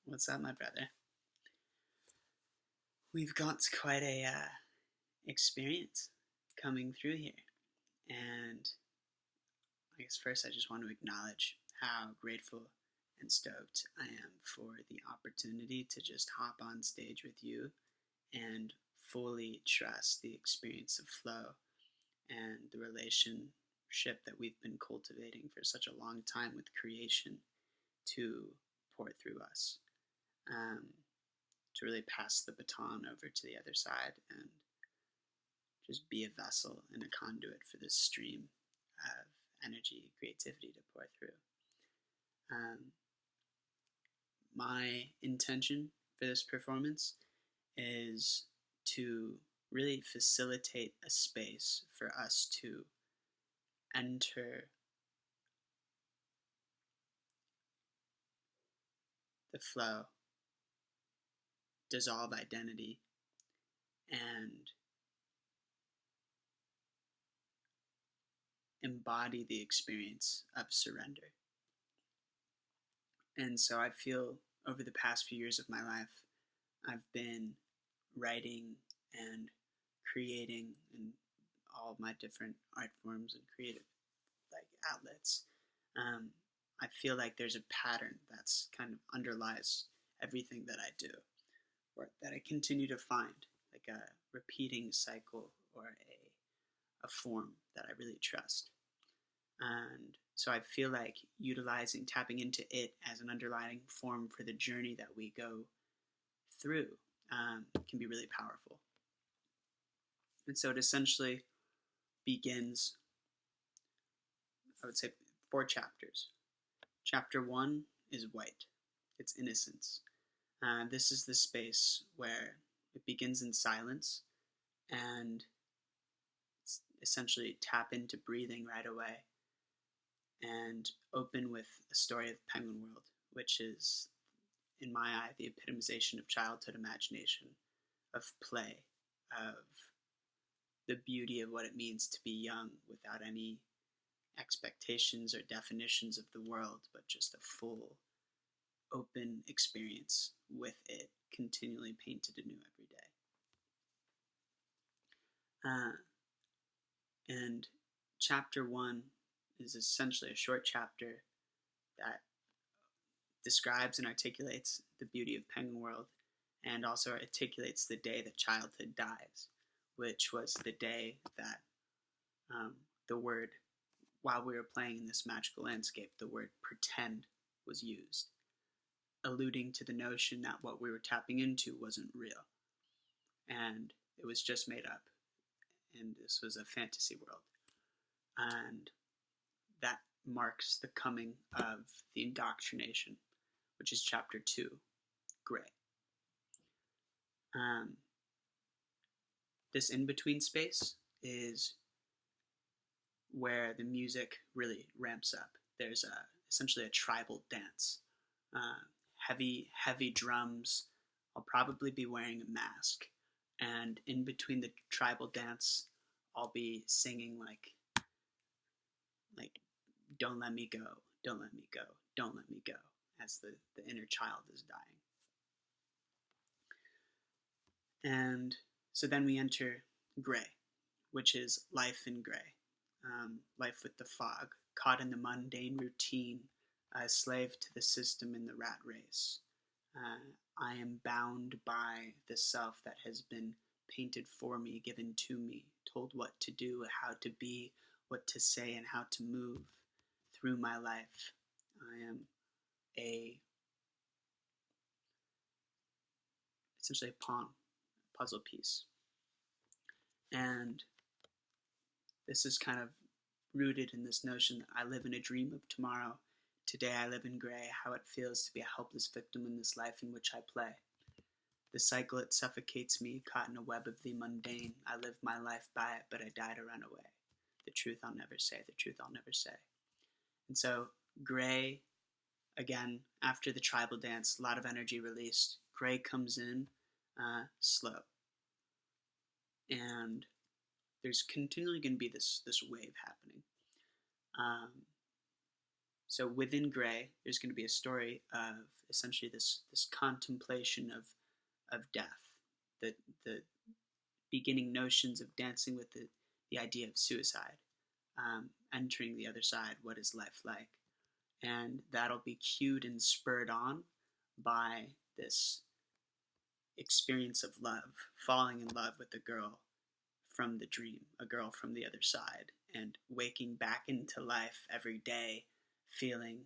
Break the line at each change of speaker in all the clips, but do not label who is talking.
What's up, my brother? We've got quite a experience coming through here, and I guess first I just want to acknowledge how grateful and stoked I am for the opportunity to just hop on stage with you and fully trust the experience of flow and the relationship that we've been cultivating for such a long time with creation to pour through us. To really pass the baton over to the other side and just be a vessel and a conduit for this stream of energy, creativity to pour through. My intention for this performance is to really facilitate a space for us to enter the flow, dissolve identity, and embody the experience of surrender. And so I feel over the past few years of my life, I've been writing and creating in all of my different art forms and creative outlets. I feel like there's a pattern that's kind of underlies everything that I do, or that I continue to find, like a repeating cycle or a form that I really trust. And so I feel like tapping into it as an underlying form for the journey that we go through can be really powerful. And so it essentially begins, I would say, 4 chapters. Chapter 1 is white. It's innocence. This is the space where it begins in silence and essentially tap into breathing right away and open with a story of Penguin World, which is, in my eye, the epitomization of childhood imagination, of play, of the beauty of what it means to be young without any expectations or definitions of the world, but just a full, open experience with it, continually painted anew every day. And chapter 1 is essentially a short chapter that describes and articulates the beauty of Penguin World, and also articulates the day that childhood dies, which was the day that the word, while we were playing in this magical landscape, the word pretend was used, alluding to the notion that what we were tapping into wasn't real, and it was just made up, and this was a fantasy world. And that marks the coming of the indoctrination, which is chapter 2, Gray. This in-between space is where the music really ramps up. There's essentially a tribal dance. Heavy drums. I'll probably be wearing a mask. And in between the tribal dance, I'll be singing like don't let me go, don't let me go, don't let me go, as the inner child is dying. And so then we enter Gray, which is life in gray. Life with the fog, caught in the mundane routine, a slave to the system in the rat race. I am bound by the self that has been painted for me, given to me, told what to do, how to be, what to say, and how to move through my life. I am essentially a pawn, a puzzle piece. And this is kind of rooted in this notion that I live in a dream of tomorrow. Today I live in gray, how it feels to be a helpless victim in this life in which I play. The cycle, it suffocates me, caught in a web of the mundane. I live my life by it, but I die to run away. The truth I'll never say, the truth I'll never say. And so, Gray, again, after the tribal dance, a lot of energy released. Gray comes in slow. And there's continually going to be this wave happening. So within Gray, there's going to be a story of essentially this contemplation of death, the beginning notions of dancing with the idea of suicide, entering the other side. What is life like? And that'll be cued and spurred on by this experience of love, falling in love with a girl from the dream, a girl from the other side, and waking back into life every day, feeling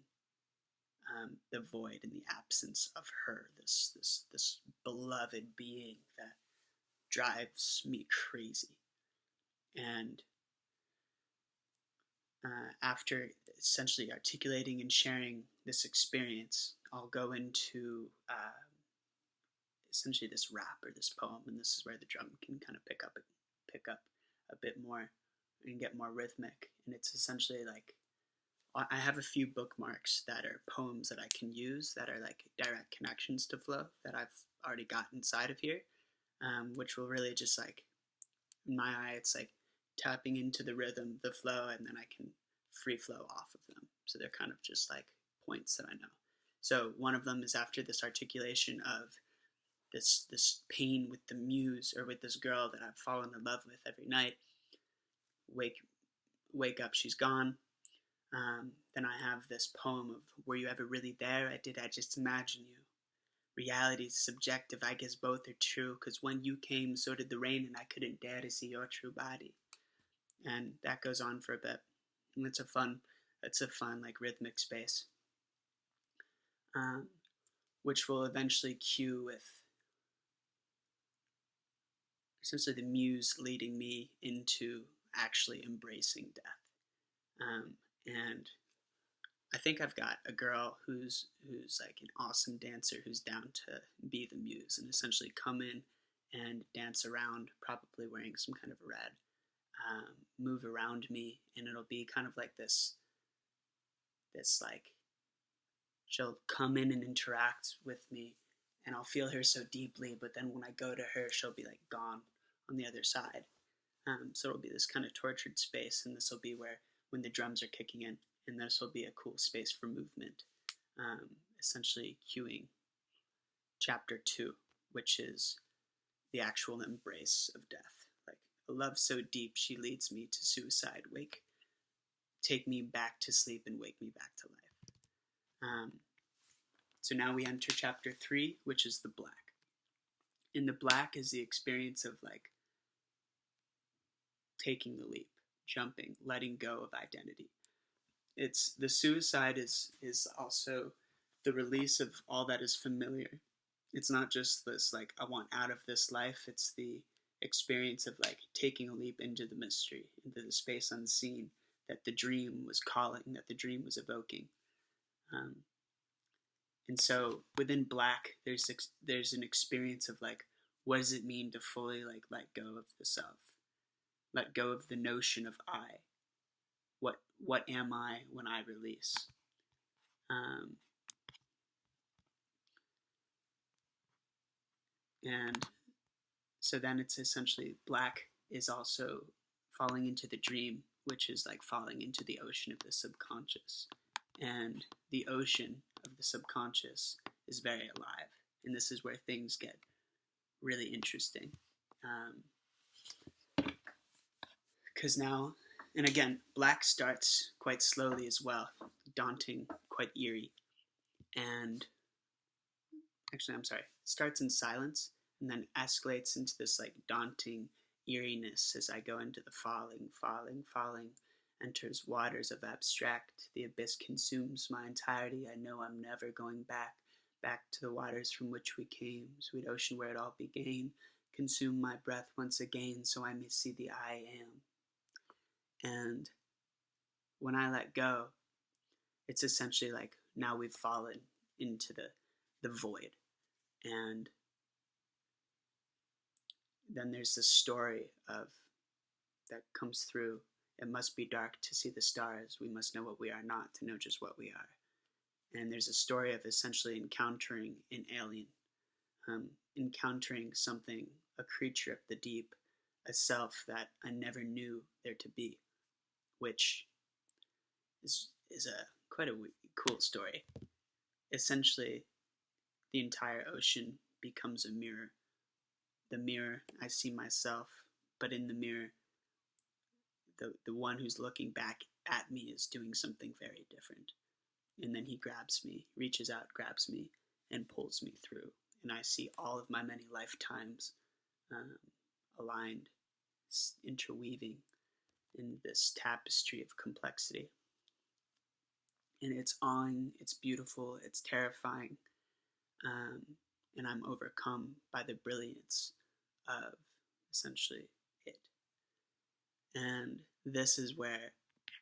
the void and the absence of her, this beloved being that drives me crazy. And after essentially articulating and sharing this experience, I'll go into essentially this rap or this poem, and this is where the drum can kind of pick up a bit more and get more rhythmic. And it's essentially like I have a few bookmarks that are poems that I can use that are like direct connections to flow that I've already got inside of here, which will really just like, in my eye, it's like tapping into the rhythm, the flow, and then I can free flow off of them. So they're kind of just like points that I know. So one of them is after this articulation of this pain with the muse or with this girl that I've fallen in love with every night. Wake up, she's gone. Then I have this poem of, were you ever really there? I just imagine you. Reality's subjective, I guess both are true, because when you came, so did the rain, and I couldn't dare to see your true body. And that goes on for a bit. And it's a fun like rhythmic space, which will eventually cue with essentially the muse leading me into actually embracing death. And I think I've got a girl who's like an awesome dancer who's down to be the muse and essentially come in and dance around, probably wearing some kind of a red, move around me, and it'll be kind of like this like, she'll come in and interact with me, and I'll feel her so deeply, but then when I go to her, she'll be like gone on the other side. So it'll be this kind of tortured space, and this will be where, when the drums are kicking in, and this will be a cool space for movement, essentially cueing chapter 2, which is the actual embrace of death. Like, a love so deep, she leads me to suicide. Take me back to sleep and wake me back to life. So now we enter chapter 3, which is the black. And the black is the experience of like taking the leap, jumping, letting go of identity. It's the suicide is also the release of all that is familiar. It's not just this like, I want out of this life. It's the experience of like taking a leap into the mystery, into the space unseen that the dream was calling, that the dream was evoking. And so within black, there's an experience of like, what does it mean to fully like let go of the self, let go of the notion of I. What am I when I release? And so then it's essentially black is also falling into the dream, which is like falling into the ocean of the subconscious. And the ocean of the subconscious is very alive. And this is where things get really interesting. Because now, and again, black starts quite slowly as well, daunting, quite eerie. And actually, I'm sorry, starts in silence and then escalates into this like daunting eeriness as I go into the falling, enters waters of abstract. The abyss consumes my entirety. I know I'm never going back to the waters from which we came, sweet ocean where it all began. Consume my breath once again so I may see the I am. And when I let go, it's essentially like now we've fallen into the void. And then there's this story of that comes through. It must be dark to see the stars. We must know what we are not to know just what we are. And there's a story of essentially encountering an alien, encountering something, a creature of the deep, a self that I never knew there to be, which is a quite a cool story. Essentially, the entire ocean becomes a mirror. The mirror, I see myself, but in the mirror, the one who's looking back at me is doing something very different. And then he grabs me, reaches out, grabs me, and pulls me through. And I see all of my many lifetimes um, aligned, interweaving in this tapestry of complexity. And it's awing, it's beautiful, it's terrifying, um, and I'm overcome by the brilliance of essentially it. And this is where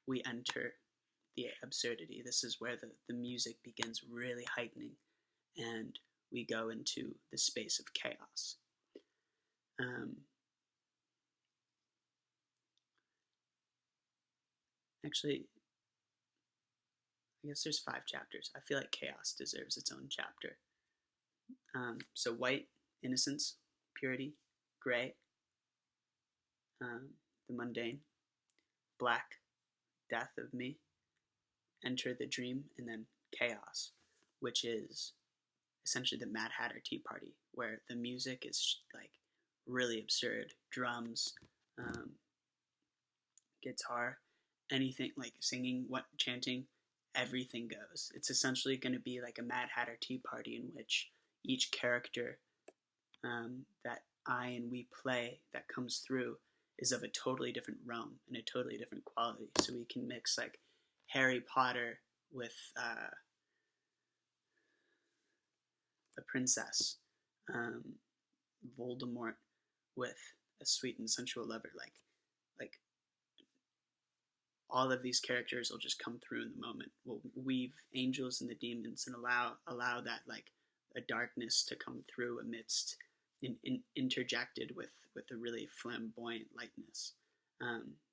we enter the absurdity. This is where the music begins really heightening, and we go into the space of chaos. Actually, I guess there's 5 chapters. I feel like chaos deserves its own chapter. So white, innocence, purity; gray, the mundane; black, death of me; enter the dream; and then chaos, which is essentially the Mad Hatter Tea Party, where the music is like really absurd. Drums, guitar, anything like singing, chanting, everything goes. It's essentially going to be like a Mad Hatter Tea Party in which each character that I and we play that comes through is of a totally different realm and a totally different quality. So we can mix like Harry Potter with a princess, Voldemort with a sweet and sensual lover. Like all of these characters will just come through in the moment. We'll weave angels and the demons and allow that like a darkness to come through amidst interjected with a really flamboyant lightness.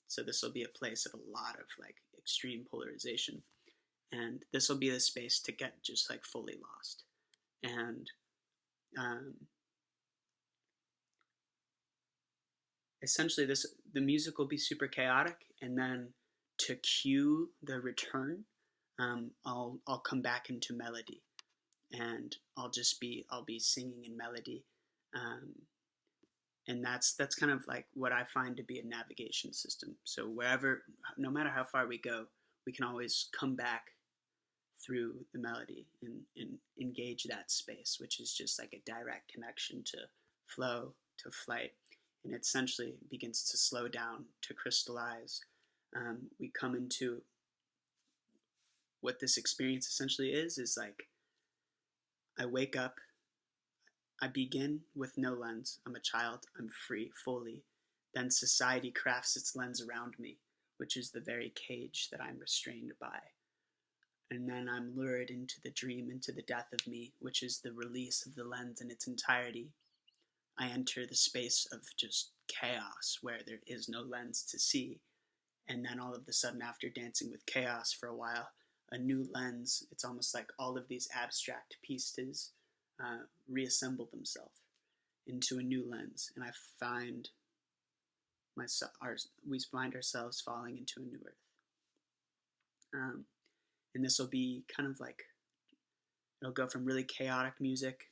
So this will be a place of a lot of like extreme polarization, and this will be the space to get just like fully lost. And essentially the music will be super chaotic, and then to cue the return, I'll come back into melody, and I'll be singing in melody, and that's kind of like what I find to be a navigation system. So wherever, no matter how far we go, we can always come back through the melody and engage that space, which is just like a direct connection to flow, to flight, and it essentially begins to slow down, to crystallize. We come into what this experience essentially is like I wake up, I begin with no lens. I'm a child, I'm free, fully. Then society crafts its lens around me, which is the very cage that I'm restrained by. And then I'm lured into the dream, into the death of me, which is the release of the lens in its entirety. I enter the space of just chaos, where there is no lens to see. And then all of a sudden, after dancing with chaos for a while, a new lens, it's almost like all of these abstract pieces reassemble themselves into a new lens. And we find ourselves falling into a new earth. And this will be kind of like, it'll go from really chaotic music.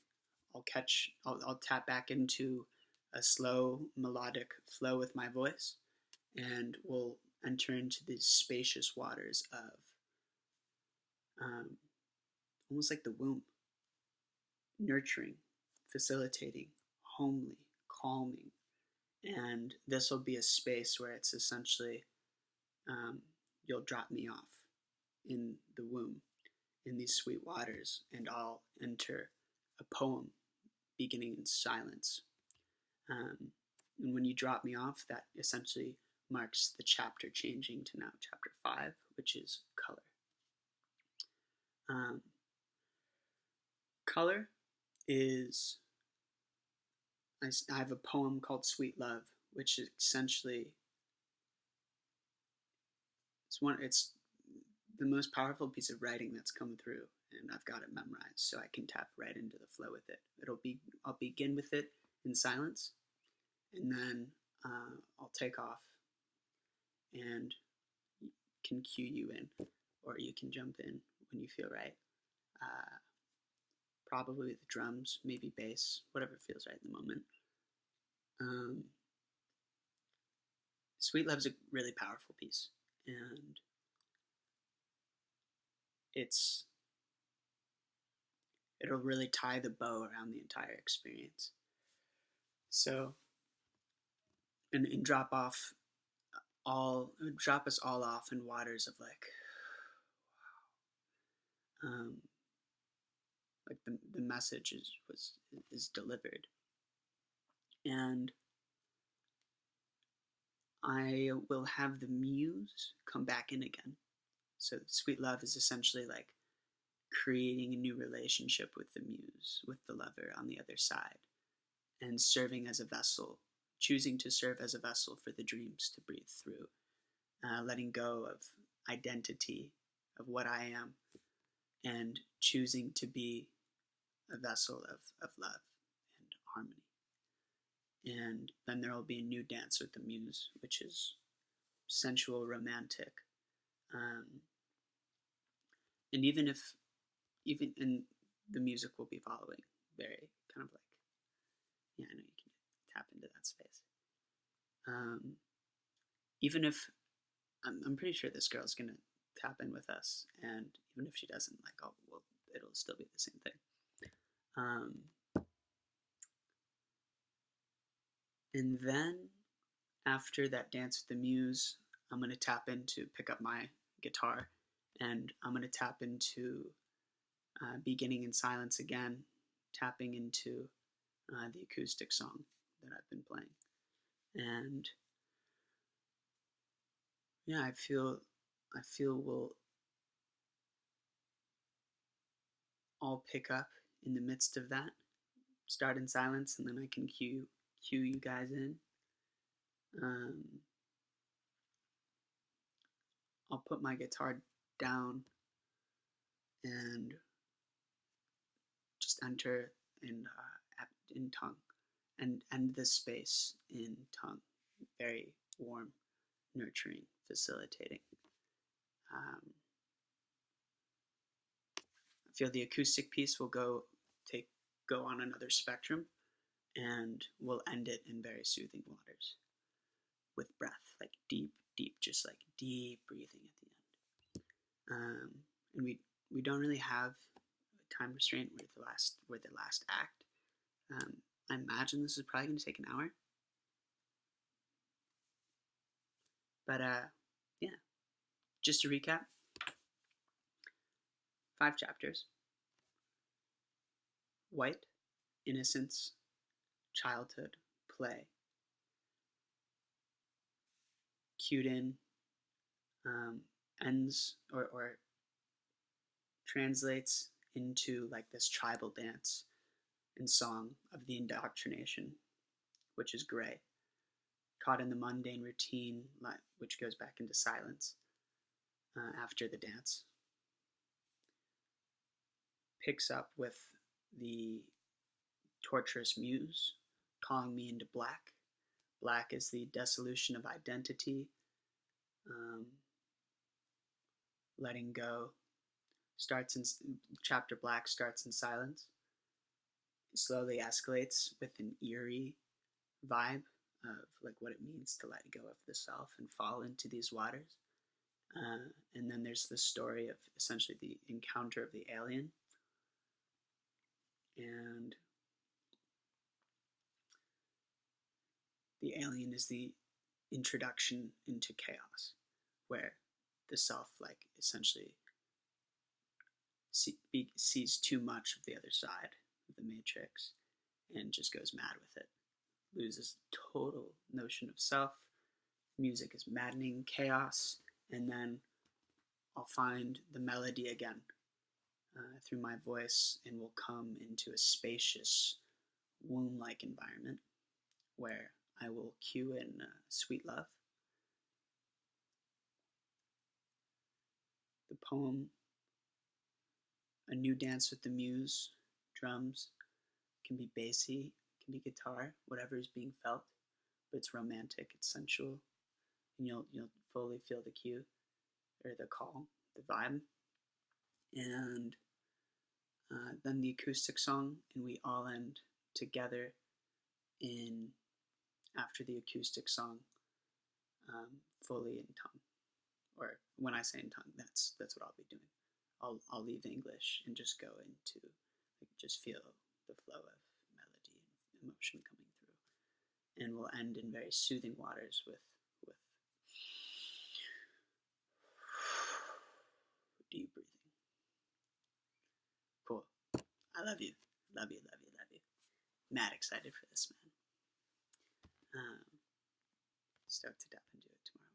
I'll tap back into a slow melodic flow with my voice, and we'll enter into these spacious waters of almost like the womb, nurturing, facilitating, homely, calming. And this will be a space where it's essentially you'll drop me off in the womb in these sweet waters, and I'll enter a poem beginning in silence. And when you drop me off, that essentially marks the chapter changing to now chapter 5, which is color. Color is, I have a poem called Sweet Love, which is essentially, it's the most powerful piece of writing that's come through, and I've got it memorized, so I can tap right into the flow with it. I'll begin with it in silence, and then I'll take off and can cue you in or you can jump in when you feel right. Uh, Probably the drums, maybe bass, whatever feels right in the moment. Um, Sweet Love's a really powerful piece, and it's it'll really tie the bow around the entire experience. So, and drop us all off in waters of um, like the message is delivered, and I will have the muse come back in again. So Sweet Love is essentially like creating a new relationship with the muse, with the lover on the other side, and serving as a vessel, choosing to serve as a vessel for the dreams to breathe through, letting go of identity, of what I am, and choosing to be a vessel of love and harmony. And then there will be a new dance with the muse, which is sensual, romantic. Um, and even and the music will be following, very kind of like, yeah, I know you can tap into that space. Even if I'm pretty sure this girl's gonna tap in with us, and even if she doesn't, like, oh, well, it'll still be the same thing. Um, and then after that dance with the muse, I'm gonna tap into pick up my guitar, and I'm gonna tap into beginning in silence again, tapping into the acoustic song that I've been playing, and yeah, I feel we'll all pick up in the midst of that. Start in silence, and then I can cue you guys in. Um, I'll put my guitar down and just enter in tongue, and end this space in tongue. Very warm, nurturing, facilitating. I feel the acoustic piece will go on another spectrum, and we'll end it in very soothing waters with breath, like deep, just like deep breathing at the end. And we don't really have a time restraint. We're the last act. I imagine this is probably going to take an hour, but yeah. Just to recap, 5 chapters: white, innocence, childhood, play. Cued in, ends or translates into like this tribal dance and song of the indoctrination, which is gray, caught in the mundane routine, which goes back into silence after the dance. Picks up with the torturous muse calling me into black. Black is the dissolution of identity, letting go. Chapter black starts in silence. It slowly escalates with an eerie vibe of like what it means to let go of the self and fall into these waters. And then there's the story of essentially the encounter of the alien. And the alien is the introduction into chaos, where the self like essentially sees too much of the other side of the matrix and just goes mad with it, loses total notion of self. Music is maddening chaos, and then I'll find the melody again through my voice, and will come into a spacious womb-like environment where I will cue in Sweet Love. The poem, A New Dance with the Muse, drums, can be bassy, can be guitar, whatever is being felt, but it's romantic, it's sensual, and you'll fully feel the cue or the call the vibe. And then the acoustic song, and we all end together in after the acoustic song, fully in tongue. Or when I say in tongue, that's what I'll be doing. I'll leave English and just go into just feel the flow of melody and emotion coming through, and we'll end in very soothing waters with deep breathing. Cool. I love you. Love you, love you, love you. Mad excited for this, man. Stoked to dive into it tomorrow.